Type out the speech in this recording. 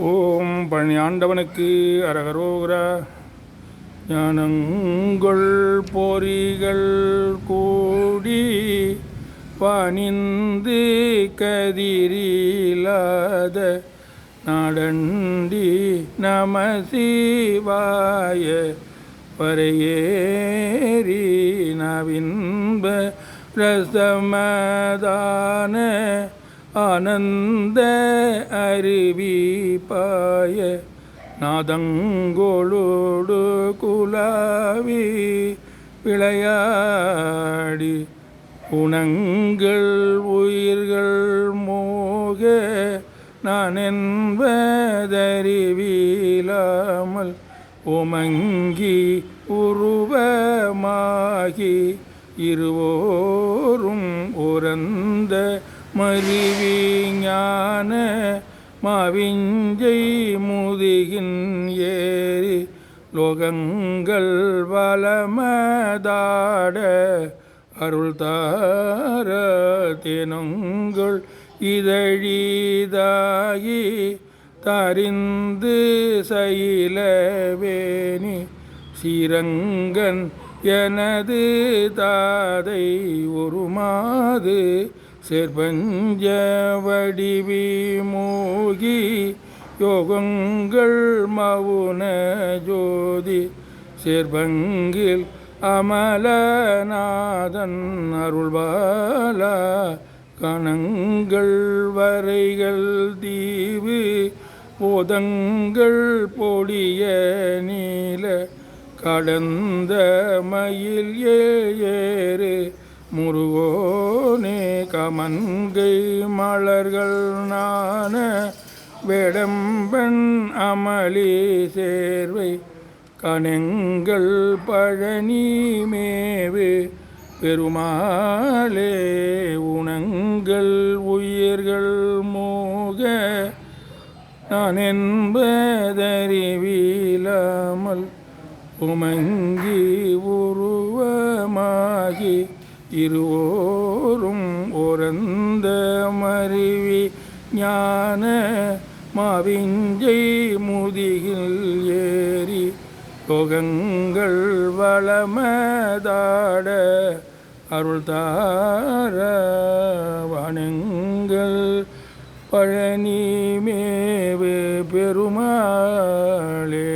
ஓம் பழனி ஆண்டவனுக்கு அரகரோகரா. ஞானங்கொள் பொறிகள் கூடி பணிந்து கதிரிலாத நாடண்டி நம சிவாய வரையேறி நவின்ப ரசமதான ஆனந்த அருவி பாய நாதங்கொளோடு குலாவி விளையாடி குணங்கள் உயிர்கள் மோக நான் என்பதறிவிலாமல் ஓமங்கி உருவமாகி இருவோரும் உறந்த மறிவிஞான மாவிஞ்சை முதுகின் ஏறி லோகங்கள் வளமதாட அருள் தார தினங்கள் இதழிதாகி தரிந்து சயிலவேணி ஸ்ரீரங்கன் எனது தாதை ஒருமாது சேர்பஞ்ச வடிவி மோகி யோகங்கள் மவுன ஜோதி சேர்பங்கில் அமலநாதன் அருள்பாலா கணங்கள் வரைகள் தீவு போதங்கள் பொடிய நீல கடந்த மயில் ஏறு முருகோனே கமன்கை மலர்கள் நான வேடம்பன் அமளி சேர்வை கணங்கள் பழனி மேவு பெருமாளே உணங்கள் உயிர்கள் மோக நான் என்பதறிவிலாமல் உமங்கி உருவமாகி இருவோரும் ஒரந்த மறிவி ஞான மாவிஞ்சை முதுகில் ஏறி லோகங்கள் வளமதாட அருள் தார வணங்கள் பழனி மேவு பெருமாளே.